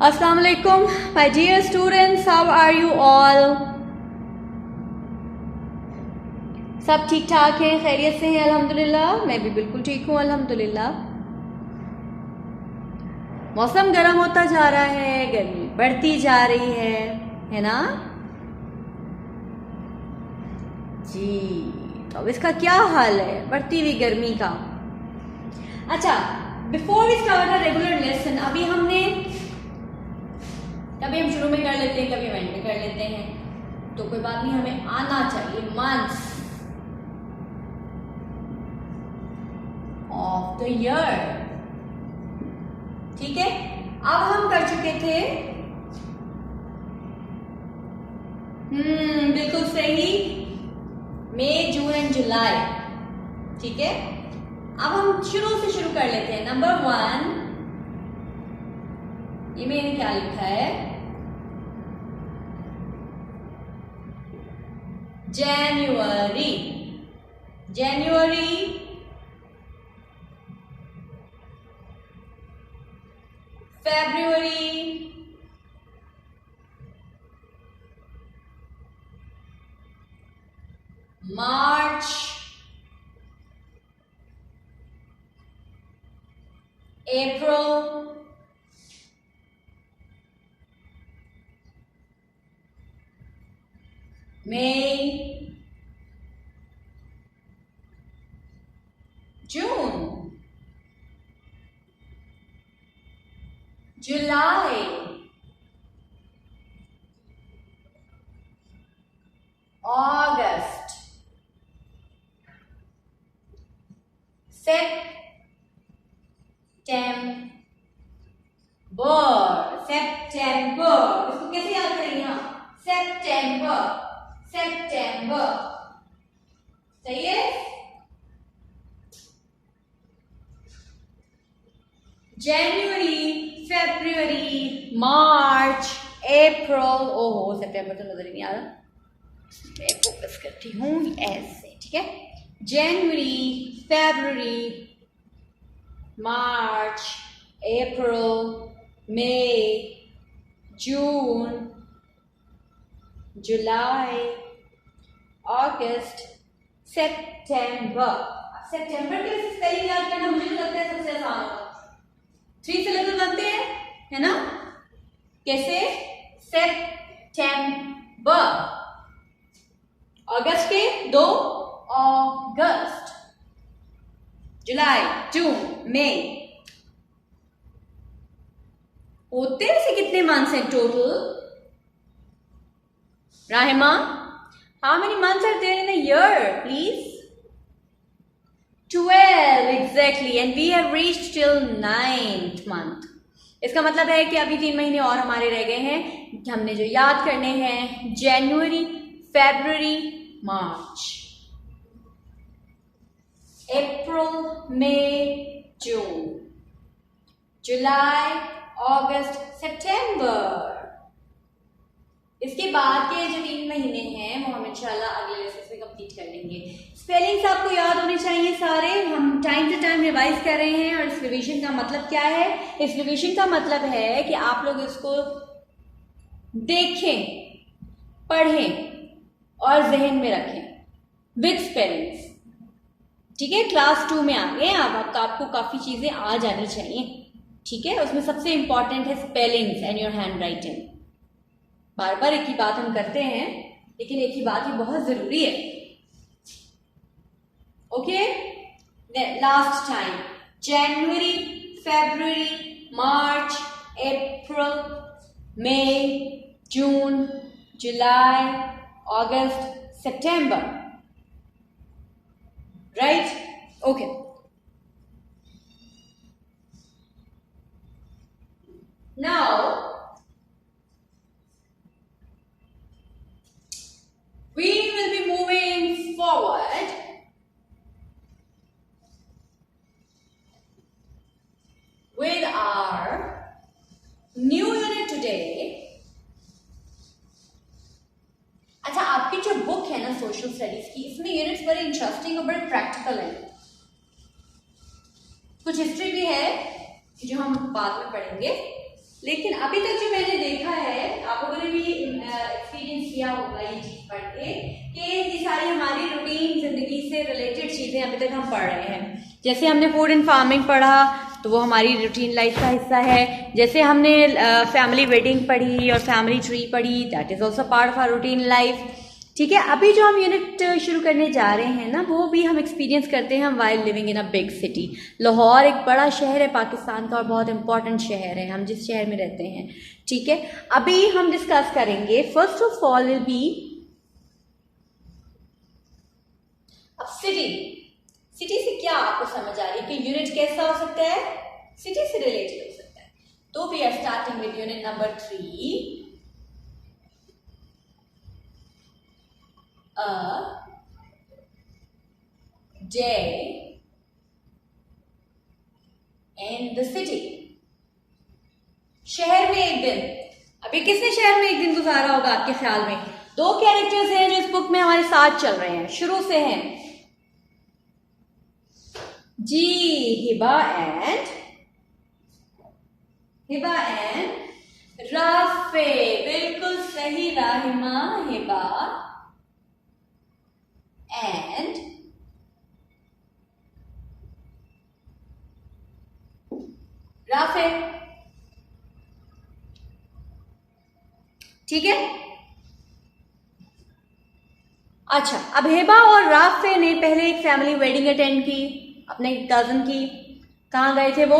Assalamu alaikum, my dear students, how are you all? सब ठीक ठाक हैं, खैरियत से हैं अल्हम्दुलिल्लाह। मैं भी बिल्कुल ठीक हूँ अल्हम्दुलिल्लाह। मौसम गर्म होता जा रहा है, गर्मी बढ़ती जा रही है ना जी। तो अब इसका क्या हाल है, बढ़ती हुई गर्मी का। अच्छा, before we start a regular lesson, अभी कभी हम शुरू में कर लेते हैं, कभी एंड में कर लेते हैं, तो कोई बात नहीं, हमें आना चाहिए मंथ्स ऑफ द ईयर। ठीक है, अब हम कर चुके थे बिल्कुल सही, मई जून एंड जुलाई। ठीक है, अब हम शुरू से शुरू कर लेते हैं। नंबर 1, ये मैंने क्या लिखा है, जनवरी, फेब्रुअरी, मार्च, अप्रैल, मई, जून, जुलाई, अगस्त, सेप्टेम्बर, इसको कैसे याद करेंगे हम, सितंबर, सही है। जनवरी, फरवरी, मार्च, अप्रैल, ओहो सितंबर तो नजर ही नहीं आ रहा, मैं फोकस करती हूँ ऐसे। ठीक है, जनवरी, फरवरी, मार्च, अप्रैल, मई, जून, जुलाई, अगस्त, सितंबर। सितंबर के स्पेलिंग याद करना मुझे लगता है सबसे आसान होगा। 3 सिलेबल बनते हैं, है ना, कैसे, सितंबर, अगस्त के 2 अगस्त, जुलाई, जून, मई, होते वैसे कितने मंथ्स हैं total? राहिमा, how many months are there in a year, please? 12, exactly, and we have reached till 9th month. इसका मतलब है कि अभी 3 महीने और हमारे रह गए हैं, हमने जो याद करने हैं, जनवरी, फरवरी, मार्च, अप्रैल, मई, जून, जुलाई, अगस्त, सितंबर। इसके बाद के जो 3 महीने हैं वो हम इंशाल्लाह अगले लेसन में कंप्लीट कर लेंगे। स्पेलिंग्स आपको याद होने चाहिए सारे, हम टाइम टू टाइम रिवाइज कर रहे हैं। और इस रिवीजन का मतलब क्या है, इस रिवीजन का मतलब है कि आप लोग इसको देखें, पढ़ें और जहन में रखें विद स्पेलिंग्स। ठीक है, क्लास 2 में आ गए अब, आपको काफी चीजें आ जानी चाहिए। ठीक है, उसमें सबसे इंपॉर्टेंट है spellings and your hand writing. बार बार एक ही बात हम करते हैं, लेकिन एक ही बात ही बहुत जरूरी है। ओके, लास्ट टाइम, जनवरी, फरवरी, मार्च, अप्रैल, मई, जून, जुलाई, अगस्त, सितंबर, right? Okay, now we will be moving forward with our new unit today. अच्छा, आपकी जो बुक है ना सोशल स्टडीज की, इसमें यूनिट्स बड़े इंटरेस्टिंग और बड़े प्रैक्टिकल हैं। कुछ हिस्ट्री भी है जो हम बाद में पढ़ेंगे, लेकिन अभी तक जो मैंने देखा है, आप लोगों ने भी एक्सपीरियंस किया होगा ये चीज पढ़ के, कि ये सारी हमारी रूटीन जिंदगी से रिलेटेड चीजें अभी तक हम पढ़ रहे हैं। जैसे हमने फूड एंड फार्मिंग पढ़ा तो वो हमारी रूटीन लाइफ का हिस्सा है। जैसे हमने फैमिली वेडिंग पढ़ी और फैमिली ट्री पढ़ी, that is also part of our routine life. ठीक है, अभी जो हम यूनिट शुरू करने जा रहे हैं ना, वो भी हम एक्सपीरियंस करते हैं while living in a big city. Lahore एक बड़ा शहर है पाकिस्तान का और बहुत इंपॉर्टेंट शहर है, हम जिस शहर में रहते हैं। ठीक है, अभी हम डिस्कस करेंगे, first of all will be अब सिटी। सिटी से क्या आपको समझ आ रही है कि यूनिट कैसा हो सकता है, सिटी से रिलेटेड हो सकता है। तो we are starting with unit number 3, a day in the city। शहर में एक दिन। अभी किसने शहर में एक दिन गुजारा होगा आपके ख्याल में? दो कैरेक्टर्स हैं जो इस बुक में हमारे साथ चल रहे हैं, शुरू से हैं जी, हिबा एंड राफे। बिल्कुल सही राहिमा, हिबा एंड राफे। ठीक है, अच्छा, अब हिबा और राफे ने पहले एक फैमिली वेडिंग अटेंड की अपने कजन की। कहां गए थे वो?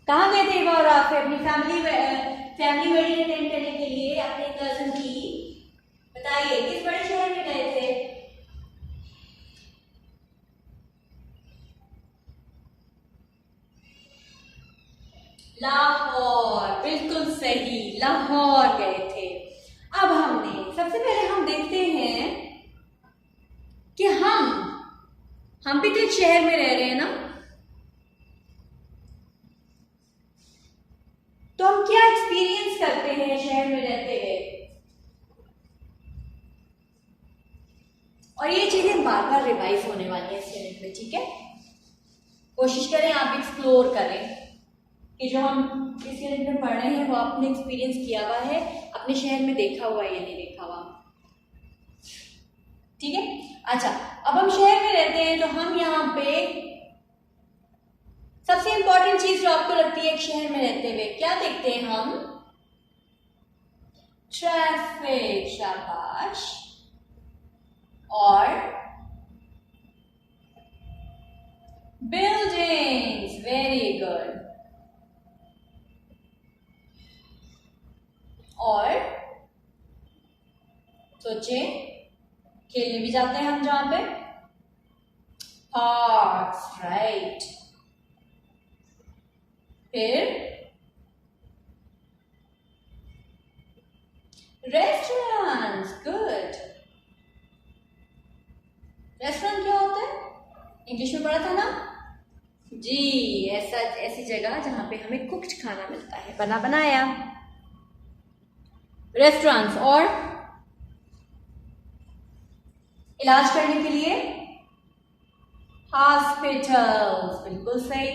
कहां गए थे हिबा और राफे अपनी फैमिली वेडिंग अटेंड करने के लिए अपने कजन की? बताइए, किस बड़े शहर में गए थे? लाहौर। बिल्कुल सही, लाहौर गए थे। अब सबसे पहले हम देखते हैं कि हम भी तो एक शहर में रह रहे हैं ना, तो हम क्या एक्सपीरियंस करते हैं शहर में रहते हुए, और ये चीजें बार बार रिवाइज होने वाली है इस यूनिट में। ठीक है, कोशिश करें आप एक्सप्लोर करें कि जो हम इस यूनिट में पढ़ रहे हैं वो आपने एक्सपीरियंस किया हुआ है, अपने शहर में देखा हुआ है या नहीं देखा हुआ। ठीक है, अच्छा, अब हम शहर में रहते हैं तो हम यहाँ पे सबसे इंपॉर्टेंट चीज जो आपको लगती है एक शहर में रहते हुए, क्या देखते हैं हम? ट्रैफिक, शाबाश, और बिल्डिंग्स, वेरी गुड, और सोचें, खेलने भी जाते हैं हम जहां पे, पार्क्स, राइट, फिर रेस्टोरेंट्स, गुड। रेस्टोरेंट क्या होता है? इंग्लिश में पढ़ा था ना जी, ऐसी जगह जहां पे हमें कुक्ड खाना मिलता है, बना बनाया, रेस्टोरेंट्स। और इलाज करने के लिए हॉस्पिटल्स, बिल्कुल सही,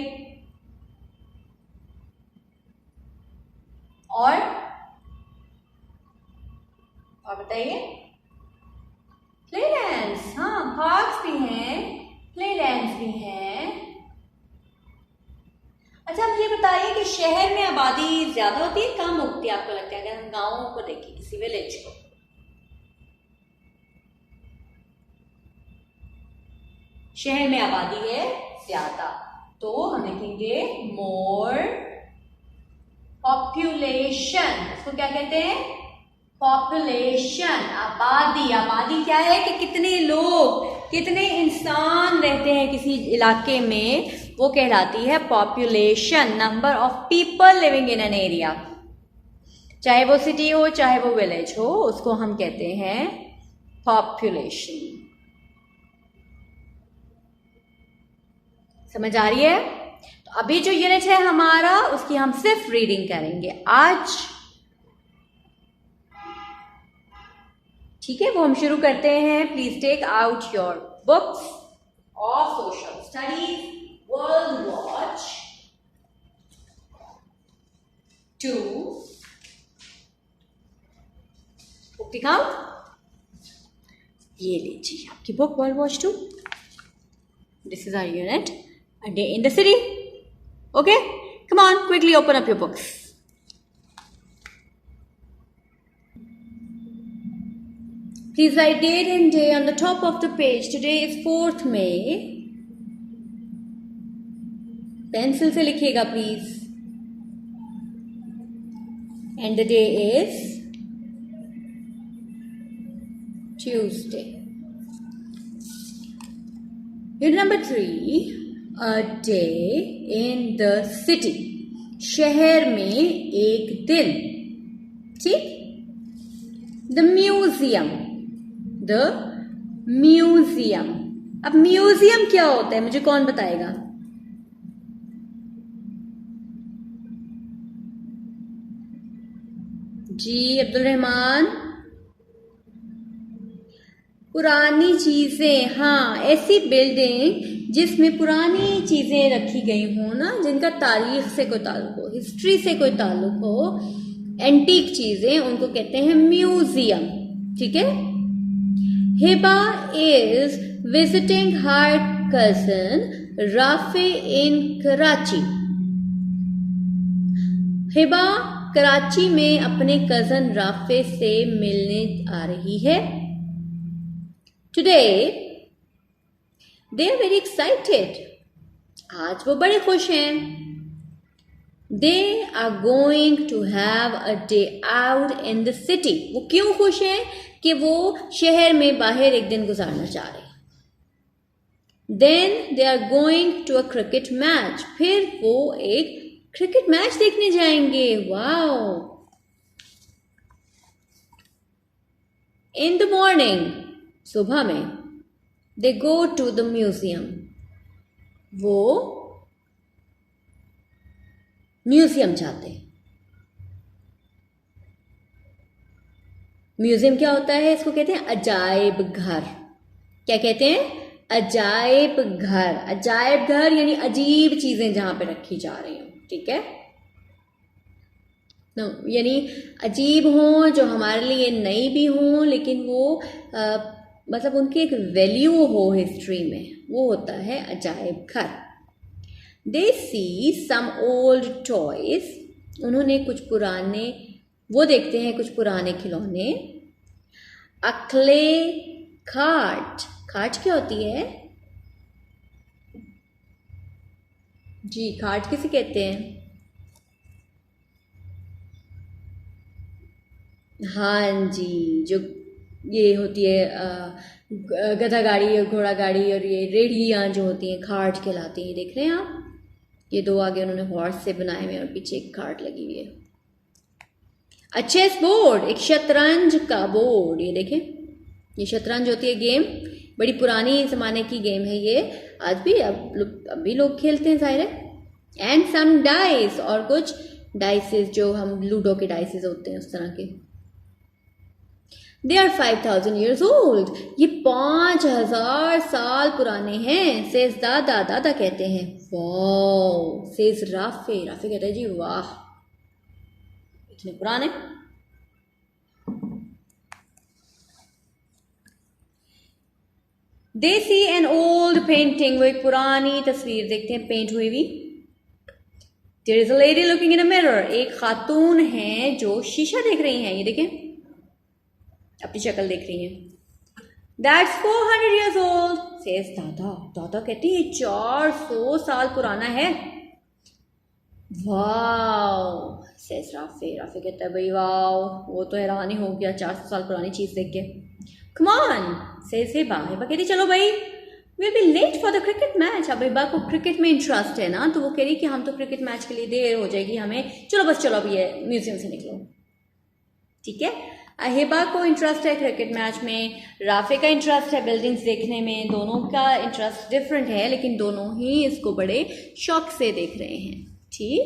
और बताइए, प्लेलैंड्स, हाँ, पार्क्स भी हैं, प्लेलैंड्स भी हैं। अच्छा, मुझे बताइए कि शहर में आबादी ज्यादा होती है कम होती है आपको लगता है, अगर हम गांवों को देखें, किसी विलेज को? शहर में आबादी है ज्यादा, तो हम लिखेंगे मोर पॉपुलेशन। इसको क्या कहते हैं? पॉपुलेशन, आबादी। आबादी क्या है कि कितने लोग, कितने इंसान रहते हैं किसी इलाके में, वो कहलाती है population, number of people living in an area. चाहे वो सिटी हो चाहे वो विलेज हो, उसको हम कहते हैं पॉपुलेशन। समझ आ रही है? तो अभी जो यूनिट है हमारा, उसकी हम सिर्फ रीडिंग करेंगे आज। ठीक है, वो हम शुरू करते हैं। Please take out your books of social studies, world watch, 2 book दिखाओ, ये लीजिए आपकी book world watch 2. This is our unit a day in the city. Okay, come on, quickly open up your books. Please write date and day on the top of the page. Today is 4th May. Pencil से लिखिएगा please. And the day is Tuesday. Unit number 3. A day in the city. शहर में एक दिन. ठीक. The museum. The museum. अब museum क्या होता है मुझे कौन बताएगा? जी अब्दुल रहमान. पुरानी चीजें, हाँ, ऐसी बिल्डिंग जिसमें पुरानी चीजें रखी गई हो ना, जिनका तारीख से कोई ताल्लुक हो, हिस्ट्री से कोई ताल्लुक हो, एंटीक चीजें, उनको कहते हैं म्यूजियम. ठीक है. Hiba is visiting her cousin Rafi in Karachi. Hiba Karachi में अपने कजन राफे से मिलने आ रही है. Today they are very excited. आज वो बड़े खुश हैं. They are going to have a day out in the city. वो क्यों खुश हैं? कि वो शहर में बाहर एक दिन गुजारना चाह रहे हैं. Then they are going to a cricket match. फिर वो एक क्रिकेट मैच देखने जाएंगे. वाओ. In the morning, सुबह में, they go to the museum. वो म्यूजियम जाते हैं. म्यूजियम क्या होता है? इसको कहते हैं अजायब घर. क्या कहते हैं? अजायब घर. अजायब घर यानी अजीब चीजें जहां पे रखी जा रही हो. ठीक है. यानी अजीब हों, जो हमारे लिए नई भी हों, लेकिन वो मतलब उनकी एक वैल्यू हो हिस्ट्री में, वो होता है अजायब घर. दे सी सम ओल्ड टॉयज. उन्होंने कुछ पुराने, वो देखते हैं कुछ पुराने खिलौने. अ क्ले कार्ट. कार्ट क्या होती है जी? कार्ट किसे कहते हैं? हाँ जी, जो ये होती है गधा गाड़ी और घोड़ा गाड़ी और ये रेढ़ियाँ जो होती हैं, कार्ट कहलाती हैं. ये देख रहे हैं आप, ये दो आगे उन्होंने हॉर्स से बनाए हुए और पीछे एक कार्ट लगी हुई है. अ चेस बोर्ड. एक शतरंज का बोर्ड. ये देखें, ये शतरंज होती है गेम, बड़ी पुरानी ज़माने की गेम है ये. आज भी अभी लोग खेलते हैं जाहिर है. And some dice. और कुछ डाइसेस जो हम लूडो के डाइसेस होते हैं उस तरह के. They are 5000 years old. ये 5000 साल पुराने हैं. सेज दादा. दादा कहते हैं वाह. Says Rafe. राफे कहते हैं जी वाह, इतने पुराने. They see an old painting. वो एक पुरानी तस्वीर देखते हैं पेंट हुई हुई. There is a lady looking in a mirror. एक खातून है जो शीशा देख रही हैं. ये देखें, अपनी शक्ल देख रही हैं. That's 400 years old. सेज दादा. दादा कहती है 400 साल पुराना है. वाओ. Says Rafe. राफे कहता है भाई वाओ, वो तो हैरान ही हो गया 400 साल पुरानी चीज देख के. Come on. Says Hiba. Hiba कहती चलो भाई, will be late for the cricket match. अब हिबा को क्रिकेट में इंटरेस्ट है ना, तो वो कह रही कि हम तो क्रिकेट मैच के लिए देर हो जाएगी हमें, चलो बस चलो अभी ये म्यूजियम से निकलो. ठीक है. हिबा को इंटरेस्ट है क्रिकेट मैच में, राफे का इंटरेस्ट है बिल्डिंग्स देखने में. दोनों का इंटरेस्ट डिफरेंट है, लेकिन दोनों ही इसको बड़े शौक से देख रहे हैं. ठीक.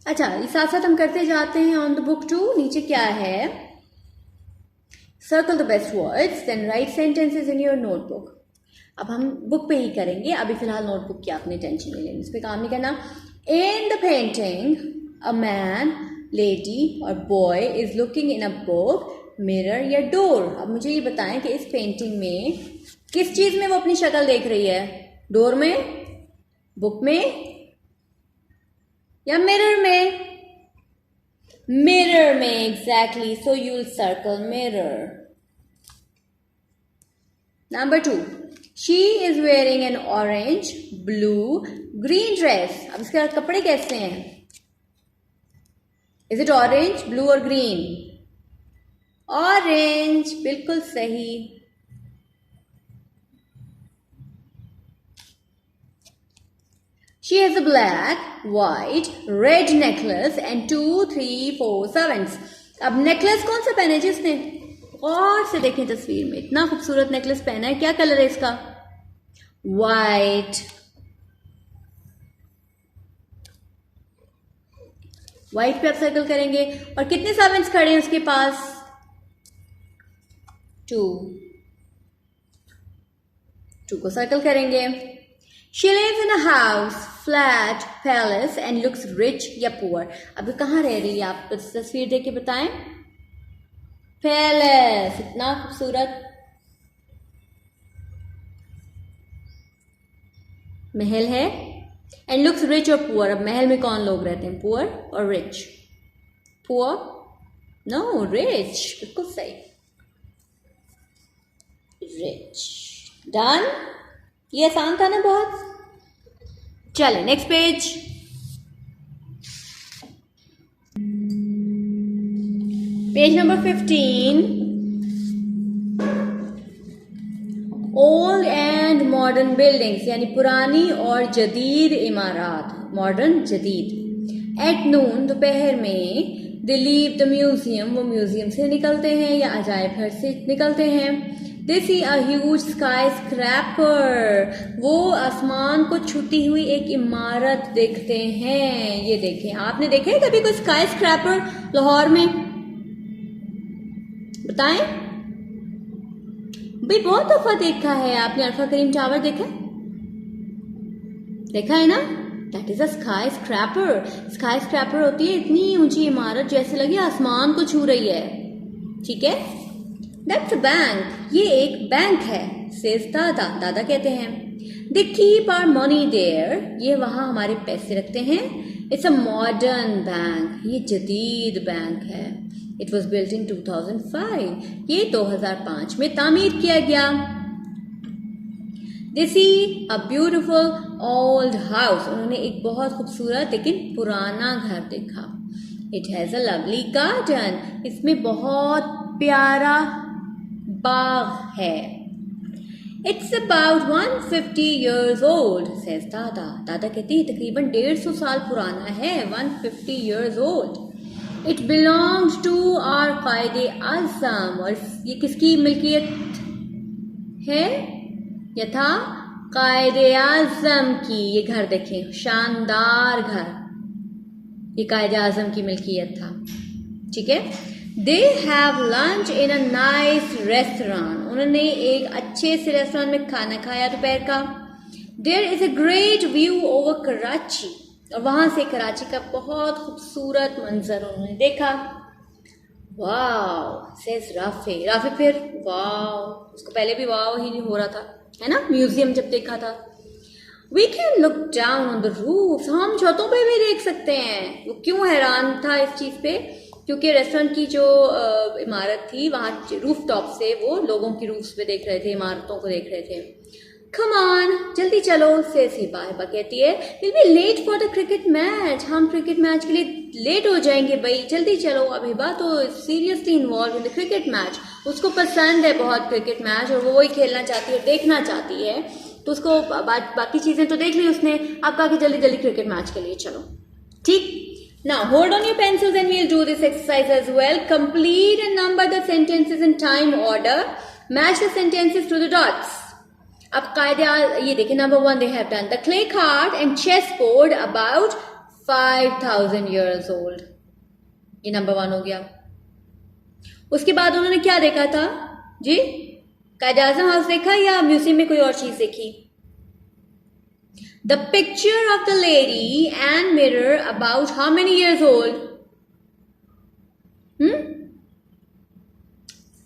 अच्छा, इस साथ साथ हम करते जाते हैं ऑन द बुक 2. नीचे क्या है? Circle the best words, then write sentences in your notebook. अब हम बुक पे ही करेंगे, अभी फिलहाल नोटबुक की आपने टेंशन नहीं लेनी, इस पर काम नहीं करना. In the painting a man lady और boy is looking in a book, mirror या डोर। अब मुझे ये बताएं कि इस पेंटिंग में किस चीज में वो अपनी शक्ल देख रही है? डोर में, बुक में या मिरर में? मिरर में, exactly. So you will circle mirror. Number 2, she is wearing N orange, blue, green dress. अब इसके कपड़े कैसे हैं? इज इट ऑरेंज, ब्लू और ग्रीन? ऑरेंज, बिल्कुल सही। She has a black, white, red necklace and 2, 3, 4 servants. अब नेकलेस कौन सा पहना है जिसने? गौर से देखें तस्वीर में, इतना खूबसूरत नेकलेस पहना है। क्या कलर है इसका? वाइट। वाइट पे आप सर्कल करेंगे। और कितने सर्वेंट्स खड़े हैं उसके पास? 2 को सर्कल करेंगे। She lives in a house, flat, palace and looks rich या poor. अब कहाँ रह रही है? आप तस्वीर देख के बताएं। पैलेस, इतना खूबसूरत महल है। एंड लुक्स रिच और पुअर। अब महल में कौन लोग रहते हैं? पुअर और रिच? पुअर? नो, रिच, बिल्कुल सही, रिच। डन। ये आसान था ना बहुत? चले next page. Page number 15। Old and modern buildings, यानी पुरानी और जदीद इमारत। मॉडर्न, जदीद। एट नून, दोपहर में, दे लीव द म्यूजियम, वो म्यूजियम से निकलते हैं या अजायब घर से निकलते हैं। They see a huge skyscraper, वो आसमान को छूती हुई एक इमारत देखते हैं। ये देखें, आपने देखा है कभी कोई स्काईस्क्रैपर लाहौर में? बताएं भाई। बहुत दफा देखा है। आपने अल्फा करीम टावर देखा? देखा है ना? That is a स्काईस्क्रैपर। स्काईस्क्रैपर होती है इतनी ऊंची इमारत जैसे लगे आसमान को छू रही है। ठीक है? That's a bank. ये एक बैंक है। Says दादा, दादा कहते हैं। They keep our money there. ये वहाँ हमारे पैसे रखते हैं। It's a modern bank. ये जदीद बैंक है। It was built in 2005. ये 2005 में तामीर किया गया। They see a beautiful old house. उन्होंने एक बहुत खूबसूरत लेकिन पुराना घर देखा। It has a lovely garden. इसमें बहुत प्यारा बाग है। It's about 150 years old, says दादा। दादा कहती है तकरीबन 150 साल पुराना है। 150 years old. It belongs to our कायदे आज़म। और ये किसकी मिल्कियत है? यह था कायदे आज़म की। ये घर देखें, शानदार घर, ये कायदे आज़म की मिल्कियत था। ठीक है? They have lunch in a nice restaurant. उन्होंने एक अच्छे से रेस्टोरेंट में खाना खाया दोपहर का। There is a great view over Karachi. और वहां से कराची का बहुत खूबसूरत मंजर उन्होंने देखा। वाव, says राफे। राफे फिर वाव, उसको पहले भी वाव ही हो रहा था, है ना, म्यूजियम जब देखा था। We can look down on the roofs. हम छतों पे भी देख सकते हैं। वो क्यों हैरान था इस चीज पे? क्योंकि रेस्टोरेंट की जो इमारत थी वहां रूफ टॉप से वो लोगों की रूफ्स पे देख रहे थे, इमारतों को देख रहे थे। Come on, जल्दी चलो, से हिबा। हिबा कहती है we'll be late for the cricket match. हम क्रिकेट मैच के लिए लेट हो जाएंगे भाई, जल्दी चलो। अब हिबा तो seriously involve in the cricket match. उसको पसंद है बहुत क्रिकेट मैच और वो वही खेलना चाहती है, देखना चाहती है। तो उसको बाकी चीजें तो देख ली उसने। अब कहा कि जल्दी जल्दी क्रिकेट मैच के लिए चलो। ठीक। Now hold on your pencils and we'll do this exercise as well. Complete and number the sentences in time order. Match the sentences to the dots. अब कायदा ये देखिए, number 1 they have done the clay cart and chessboard about 5000 years old. ये number 1 हो गया। उसके बाद उन्होंने क्या देखा था जी? कायदे आज़म हाउस देखा या म्यूजियम में कोई और चीज देखी? The picture of the lady and mirror about how many years old?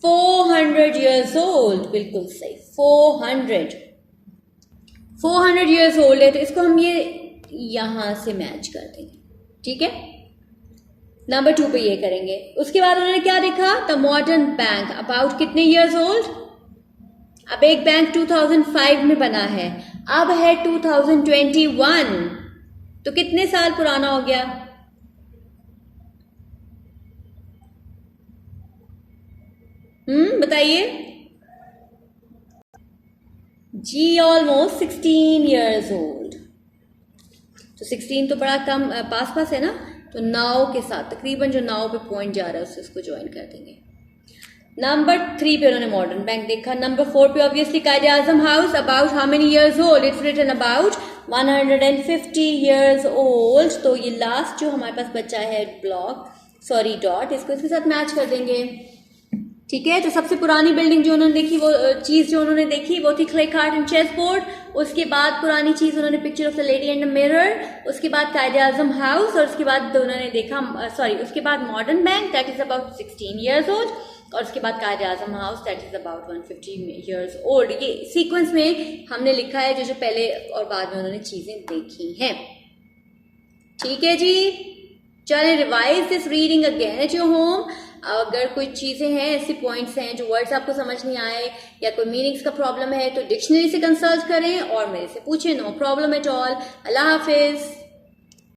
400 years old, बिल्कुल सही, 400 years old है, तो इसको हम ये यहां से मैच कर देंगे, ठीक है। नंबर 2 पे ये करेंगे। उसके बाद उन्होंने क्या देखा, द मॉडर्न बैंक अबाउट कितने years old। अब एक बैंक 2005 में बना है, अब है 2021, तो कितने साल पुराना हो गया। बताइए जी, ऑलमोस्ट 16 years old। तो 16 तो बड़ा कम पास पास है ना, तो 9 के साथ तकरीबन जो 9 पे पॉइंट जा रहा है उससे उसको ज्वाइन कर देंगे। नंबर 3 पे उन्होंने मॉडर्न बैंक देखा। नंबर 4 पे obviously Quaid Azam house about how many years old, it's written about 150 years old। तो ये लास्ट जो हमारे पास बचा है डॉट, इसको इसके साथ मैच कर देंगे, ठीक है। तो सबसे पुरानी बिल्डिंग जो उन्होंने देखी, वो चीज जो उन्होंने देखी वो थी clay cart and chess board. उसके बाद पुरानी चीज उन्होंने picture of the lady and the mirror, उसके बाद कायदे आजम हाउस, और उसके बाद उन्होंने देखा उसके बाद modern bank that is about 16 years old, और उसके बाद Quaid Azam house that is about 150 years old। ये सीक्वेंस में हमने लिखा है जो पहले और बाद में उन्होंने चीजें देखी हैं, ठीक है जी। चले revise this reading again at your home. अगर कोई चीजें हैं, ऐसे पॉइंट्स हैं जो वर्ड्स आपको समझ नहीं आए या कोई मीनिंग्स का प्रॉब्लम है, तो डिक्शनरी से कंसल्ट करें और मेरे से पूछें, नो प्रॉब्लम एट ऑल। अल्लाह हाफिज।